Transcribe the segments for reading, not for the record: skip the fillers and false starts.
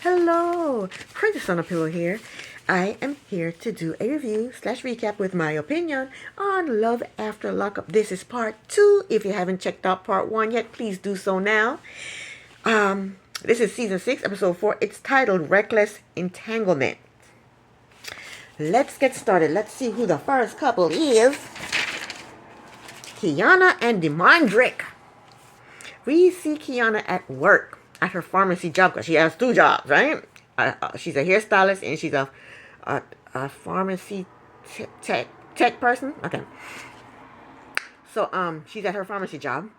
Hello, Princess on a Pillow here. I am here to do a review slash recap with my opinion on Love After Lockup. This is part 2. If you haven't checked out part 1 yet, please do so now. This is season 6, episode 4. It's titled Reckless Entanglement. Let's get started. Let's see who the first couple is. Kiana and Demondrick. We see Kiana at work at her pharmacy job because she has 2 jobs, right? She's a hairstylist and she's a pharmacy tech person. Okay. So she's at her pharmacy job,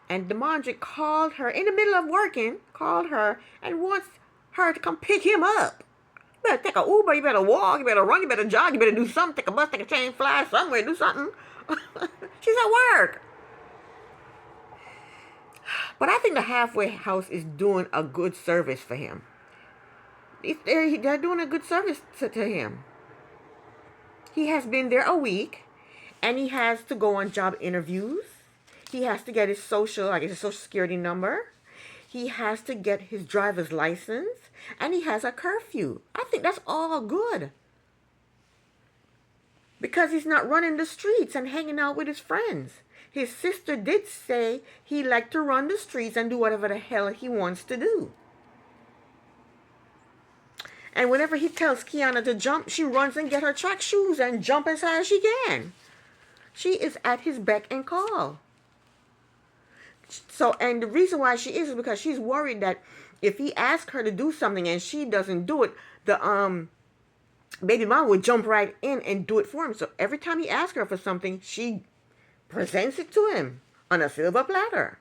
and Demondrick called her in the middle of working. Called her and wants her to come pick him up. You better take a Uber. You better walk. You better run. You better jog. You better do something. Take a bus. Take a train. Fly somewhere. Do something. She's at work. But I think the halfway house is doing a good service for him. They're doing a good service to him. He has been there a week, and he has to go on job interviews. He has to get his social security number. He has to get his driver's license, and he has a curfew. I think that's all good. Because he's not running the streets and hanging out with his friends. His sister did say he liked to run the streets and do whatever the hell he wants to do. And whenever he tells Kiana to jump, she runs and get her track shoes and jump as high as she can. She is at his beck and call. So, and the reason why she is because she's worried that if he asks her to do something and she doesn't do it, the baby mom would jump right in and do it for him. So every time he asks her for something, she presents it to him on a silver platter.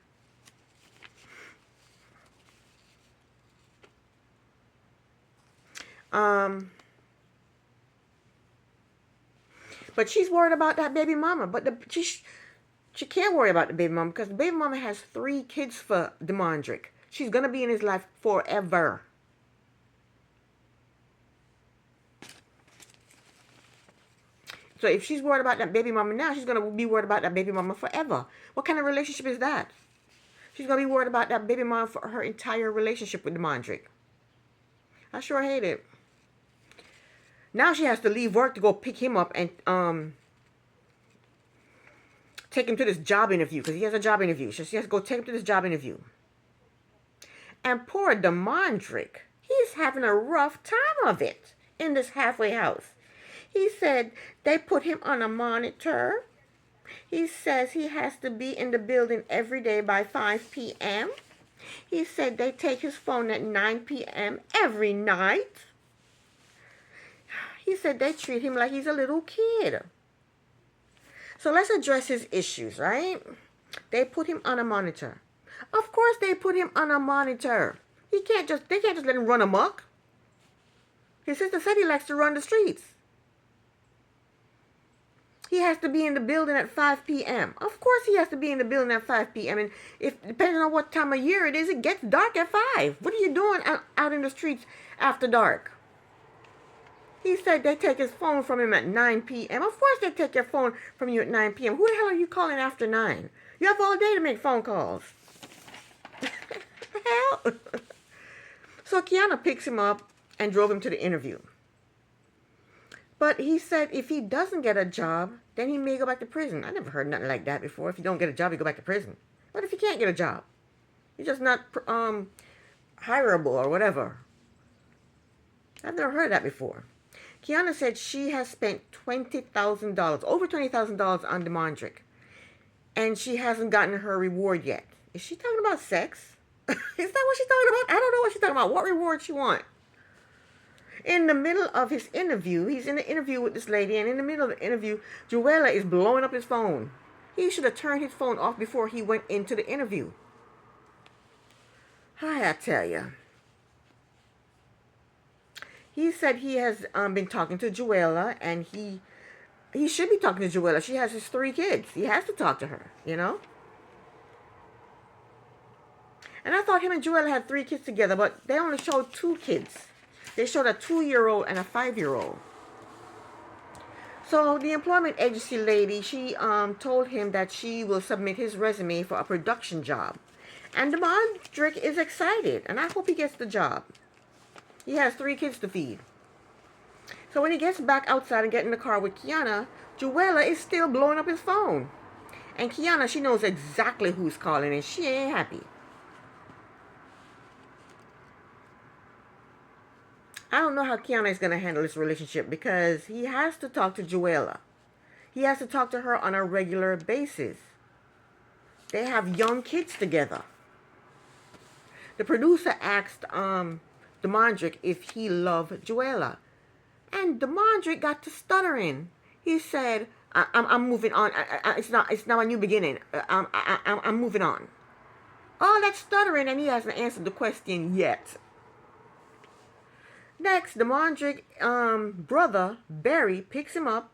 But she's worried about that baby mama. But she can't worry about the baby mama because the baby mama has 3 kids for Demondrick. She's going to be in his life forever. So if she's worried about that baby mama now, she's going to be worried about that baby mama forever. What kind of relationship is that? She's going to be worried about that baby mama for her entire relationship with Demondrick. I sure hate it. Now she has to leave work to go pick him up and take him to this job interview because he has a job interview. So she has to go take him to this job interview. And poor Demondrick, he's having a rough time of it in this halfway house. He said they put him on a monitor. He says he has to be in the building every day by 5 p.m. He said they take his phone at 9 p.m. every night. He said they treat him like he's a little kid. So let's address his issues, right? They put him on a monitor. Of course they put him on a monitor. They can't just let him run amok. His sister said he likes to run the streets. He has to be in the building at 5 p.m. Of course he has to be in the building at 5 p.m. And if depending on what time of year it is, it gets dark at 5. What are you doing out in the streets after dark? He said they take his phone from him at 9 p.m. Of course they take your phone from you at 9 p.m. Who the hell are you calling after 9? You have all day to make phone calls. The hell? So Kiana picks him up and drove him to the interview. But he said if he doesn't get a job, then he may go back to prison. I never heard nothing like that before. If you don't get a job, you go back to prison. What if you can't get a job? You're just not hireable or whatever. I've never heard that before. Kiana said she has spent $20,000, over $20,000 on Demondrick. And she hasn't gotten her reward yet. Is she talking about sex? Is that what she's talking about? I don't know what she's talking about. What reward she want? In the middle of his interview, he's in the interview with this lady, and in the middle of the interview, Joella is blowing up his phone. He should have turned his phone off before he went into the interview. I tell you. He said he has been talking to Joella, and he should be talking to Joella. She has his 3 kids. He has to talk to her, you know? And I thought him and Joella had 3 kids together, but they only showed 2 kids. They showed a 2-year-old and a 5-year-old. So the employment agency lady, she told him that she will submit his resume for a production job. And Demondrick is excited, and I hope he gets the job. He has 3 kids to feed. So when he gets back outside and get in the car with Kiana, Joella is still blowing up his phone. And Kiana, she knows exactly who's calling and she ain't happy. I don't know how Kiana is going to handle this relationship because he has to talk to Joella. He has to talk to her on a regular basis. They have young kids together. The producer asked Demondrick if he loved Joella. And Demondrick got to stuttering. He said, I'm moving on. It's not a new beginning. I'm moving on. All that stuttering, and he hasn't answered the question yet. Next, Demondrick brother, Barry, picks him up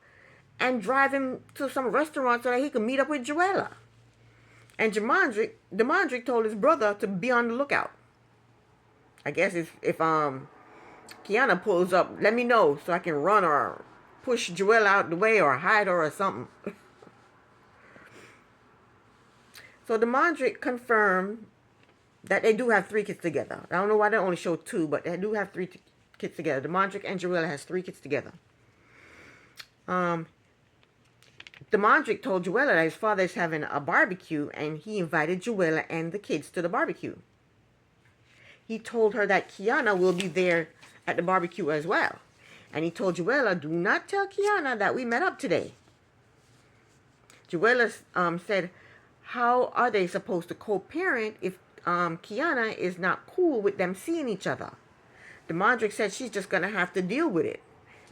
and drive him to some restaurant so that he can meet up with Joella. And Demondrick told his brother to be on the lookout. I guess if Kiana pulls up, let me know so I can run or push Joella out the way or hide her or something. So Demondrick confirmed that they do have 3 kids together. I don't know why they only showed 2, but they do have 3 kids together. Demondrick and Joella has 3 kids together. Demondrick told Joella that his father is having a barbecue and he invited Joella and the kids to the barbecue. He told her that Kiana will be there at the barbecue as well. And he told Joella, do not tell Kiana that we met up today. Joella said, how are they supposed to co-parent if Kiana is not cool with them seeing each other? Demondrick said she's just going to have to deal with it.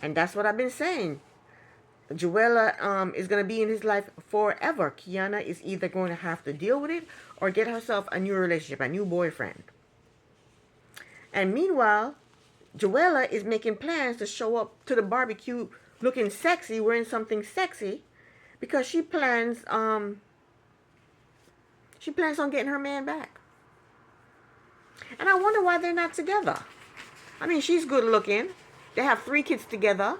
And that's what I've been saying. Joella is going to be in his life forever. Kiana is either going to have to deal with it or get herself a new relationship, a new boyfriend. And meanwhile, Joella is making plans to show up to the barbecue looking sexy, wearing something sexy, because she plans on getting her man back. And I wonder why they're not together. I mean, she's good looking. They have 3 kids together.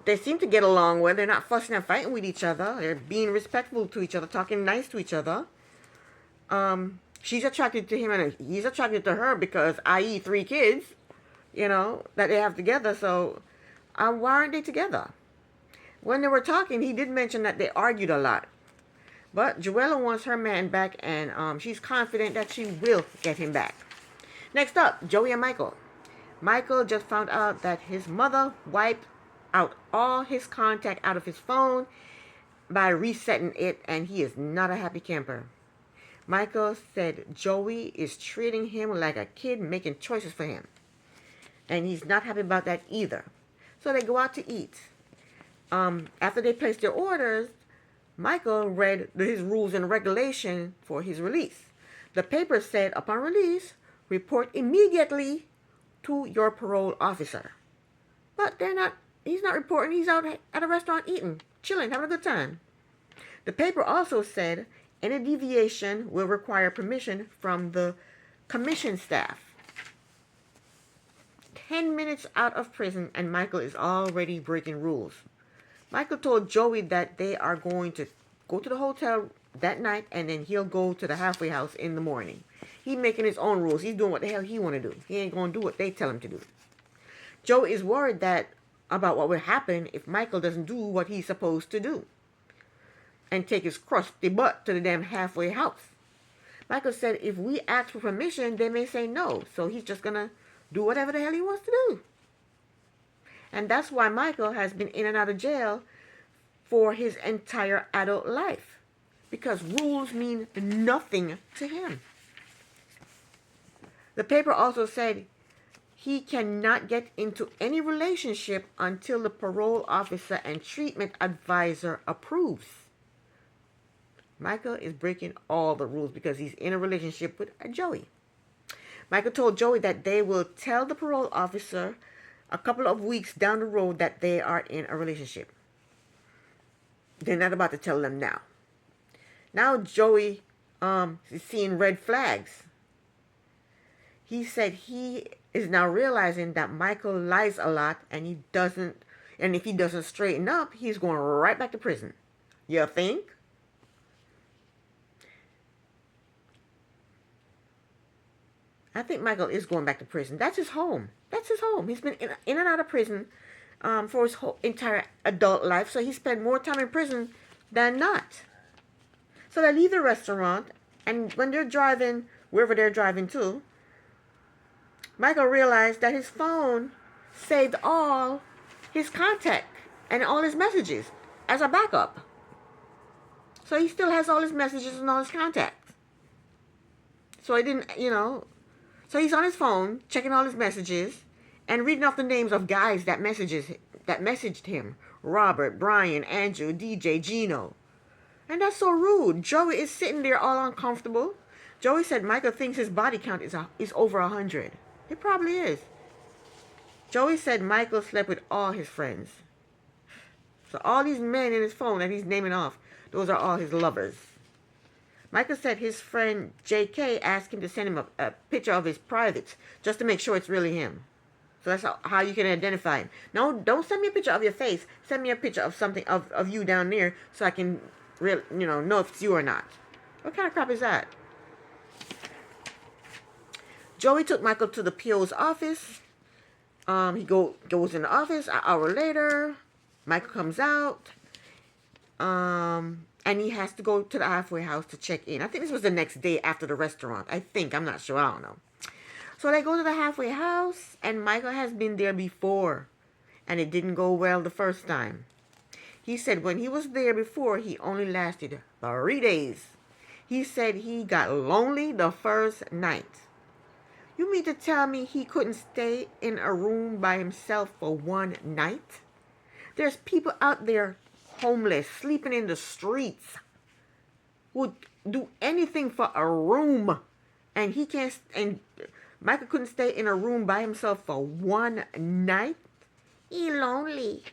They seem to get along well. They're not fussing and fighting with each other. They're being respectful to each other, talking nice to each other. She's attracted to him and he's attracted to her because, i.e., 3 kids, that they have together. So why aren't they together? When they were talking, he did mention that they argued a lot. But Joella wants her man back, and she's confident that she will get him back. Next up, Joey and Michael. Michael just found out that his mother wiped out all his contact out of his phone by resetting it, and he is not a happy camper. Michael said Joey is treating him like a kid, making choices for him. And he's not happy about that either. So they go out to eat. After they place their orders, Michael read his rules and regulation for his release. The paper said, upon release, report immediately to your parole officer. But he's not reporting. He's out at a restaurant eating, chilling, having a good time. The paper also said any deviation will require permission from the commission staff. 10 minutes out of prison and Michael is already breaking rules. Michael told Joey that they are going to go to the hotel that night and then he'll go to the halfway house in the morning. He's making his own rules. He's doing what the hell he want to do. He ain't going to do what they tell him to do. Joey is worried about what will happen if Michael doesn't do what he's supposed to do and take his crusty butt to the damn halfway house. Michael said if we ask for permission, they may say no. So he's just going to do whatever the hell he wants to do. And that's why Michael has been in and out of jail for his entire adult life. Because rules mean nothing to him. The paper also said he cannot get into any relationship until the parole officer and treatment advisor approves. Michael is breaking all the rules because he's in a relationship with Joey. Michael told Joey that they will tell the parole officer a couple of weeks down the road that they are in a relationship. They're not about to tell them now. Now Joey is seeing red flags. He said he is now realizing that Michael lies a lot and if he doesn't straighten up, he's going right back to prison. You think? I think Michael is going back to prison. That's his home. That's his home. He's been in and out of prison for his whole entire adult life, so he spent more time in prison than not. So they leave the restaurant, and when they're driving wherever they're driving to, Michael realized that his phone saved all his contact and all his messages as a backup. So he still has all his messages and all his contacts. So he didn't, so he's on his phone checking all his messages and reading off the names of guys that messaged him. Robert, Brian, Andrew, DJ, Gino. And that's so rude. Joey is sitting there all uncomfortable. Joey said Michael thinks his body count is over 100. It probably is. Joey said Michael slept with all his friends. So all these men in his phone that he's naming off, those are all his lovers. Michael said his friend JK asked him to send him a picture of his privates just to make sure it's really him. So that's how you can identify him. No, don't send me a picture of your face. Send me a picture of something of you down there so I can know if it's you or not. What kind of crap is that? Joey took Michael to the PO's office. He goes in the office. An hour later, Michael comes out. And he has to go to the halfway house to check in. I think this was the next day after the restaurant. I'm not sure. I don't know. So they go to the halfway house, and Michael has been there before, and it didn't go well the first time. He said when he was there before, he only lasted 3 days. He said he got lonely the first night. You mean to tell me he couldn't stay in a room by himself for one night? There's people out there homeless, sleeping in the streets, would do anything for a room, and he can't. And Michael couldn't stay in a room by himself for one night. He lonely.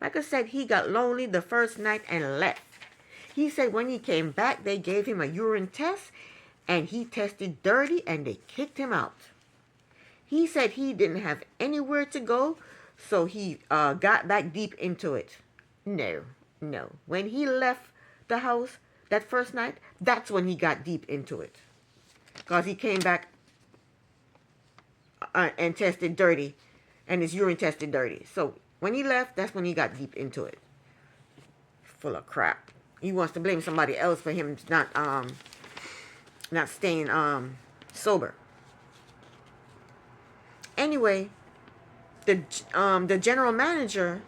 Michael said he got lonely the first night and left. He said when he came back, they gave him a urine test, and he tested dirty, and they kicked him out. He said he didn't have anywhere to go, so he got back deep into it. No. When he left the house that first night, that's when he got deep into it. Because he came back and tested dirty, and his urine tested dirty. So when he left, that's when he got deep into it. Full of crap. He wants to blame somebody else for him not staying sober. Anyway, the general manager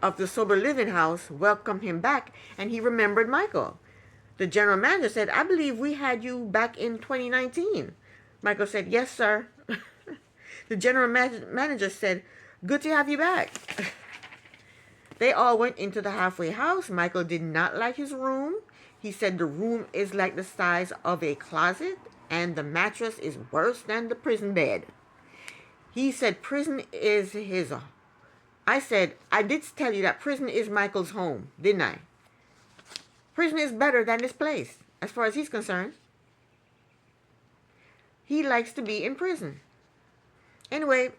of the sober living house welcomed him back, and he remembered Michael. The general manager said, I believe we had you back in 2019. Michael said, yes, sir. The general manager said, good to have you back. They all went into the halfway house. Michael did not like his room. He said the room is like the size of a closet, and the mattress is worse than the prison bed. He said prison is his. I said, I did tell you that prison is Michael's home, didn't I? Prison is better than this place, as far as he's concerned. He likes to be in prison. Anyway,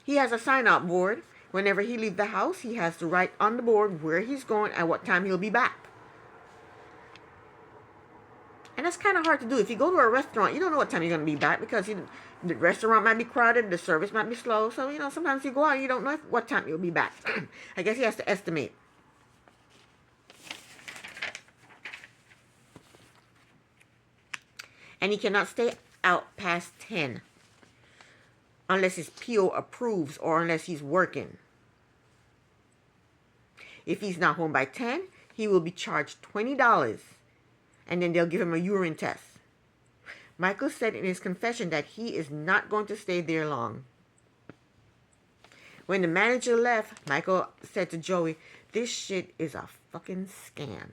he has a sign-out board. Whenever he leaves the house, he has to write on the board where he's going and what time he'll be back. And that's kind of hard to do. If you go to a restaurant, you don't know what time you're going to be back because the restaurant might be crowded, the service might be slow. So, sometimes you go out and you don't know what time you'll be back. I guess he has to estimate. And he cannot stay out past 10 unless his PO approves or unless he's working. If he's not home by 10, he will be charged $20. And then they'll give him a urine test. Michael said in his confession that he is not going to stay there long. When the manager left, Michael said to Joey, this shit is a fucking scam.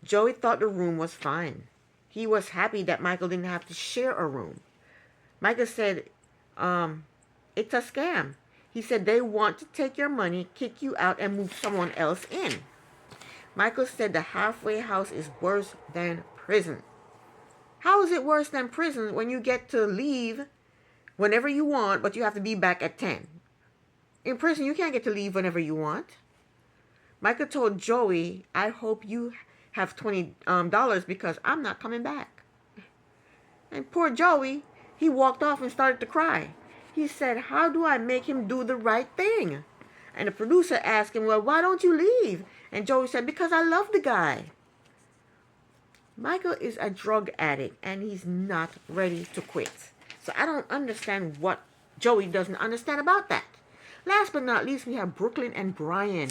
Joey thought the room was fine. He was happy that Michael didn't have to share a room. Michael said, it's a scam. He said they want to take your money, kick you out, and move someone else in. Michael said the halfway house is worse than prison. How is it worse than prison when you get to leave whenever you want, but you have to be back at 10? In prison, you can't get to leave whenever you want. Michael told Joey, I hope you have $20 because I'm not coming back. And poor Joey, he walked off and started to cry. He said, how do I make him do the right thing? And the producer asked him, well, why don't you leave? And Joey said, because I love the guy. Michael is a drug addict and he's not ready to quit. So I don't understand what Joey doesn't understand about that. Last but not least, we have Brooklyn and Brian.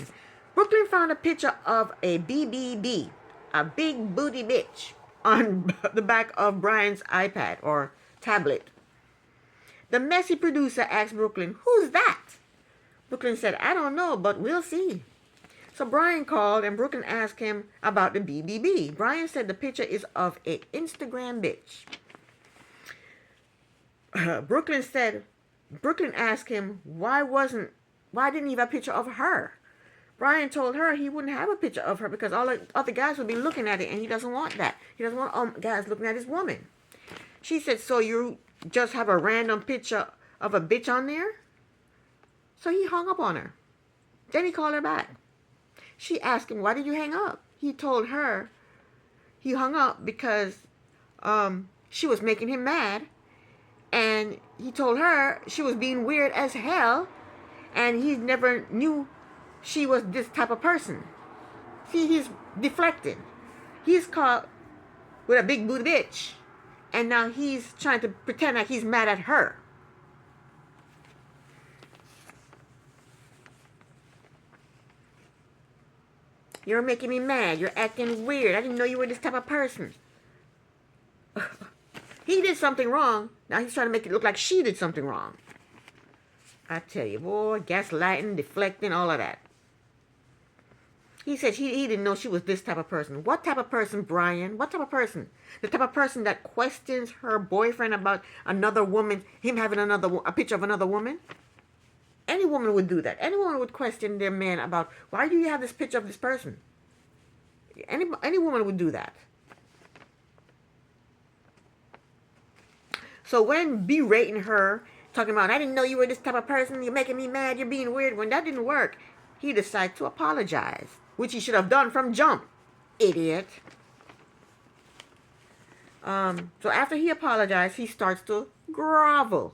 Brooklyn found a picture of a BBB, a big booty bitch, on the back of Brian's iPad or tablet. The messy producer asked Brooklyn, who's that? Brooklyn said, I don't know, but we'll see. So Brian called and Brooklyn asked him about the BBB. Brian said the picture is of an Instagram bitch. Brooklyn asked him, why didn't he have a picture of her? Brian told her he wouldn't have a picture of her because all the other guys would be looking at it and he doesn't want that. He doesn't want guys looking at his woman. She said, so you just have a random picture of a bitch on there? So he hung up on her. Then he called her back. She asked him, why did you hang up? He told her he hung up because she was making him mad. And he told her she was being weird as hell. And he never knew she was this type of person. See, he's deflecting. He's caught with a big booty bitch. And now he's trying to pretend like he's mad at her. You're making me mad. You're acting weird. I didn't know you were this type of person. He did something wrong. Now he's trying to make it look like she did something wrong. I tell you, boy, gaslighting, deflecting, all of that. He said he didn't know she was this type of person. What type of person, Brian? What type of person? The type of person that questions her boyfriend about another woman, him having a picture of another woman? Any woman would do that. Any woman would question their man about, why do you have this picture of this person? Any woman would do that. So when berating her, talking about, I didn't know you were this type of person, you're making me mad, you're being weird, when that didn't work, he decided to apologize, which he should have done from jump, idiot. So after he apologized, he starts to grovel.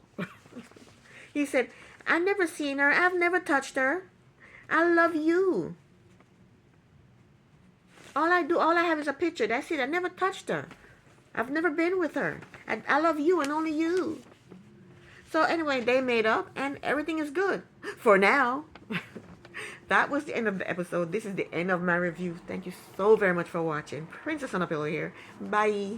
He said, I've never seen her, I've never touched her, I love you. All I have is a picture, that's it, I never touched her. I've never been with her. I love you and only you. So anyway, they made up and everything is good. For now. That was the end of the episode. This is the end of my review. Thank you so very much for watching. Princess on a Pillow here. Bye.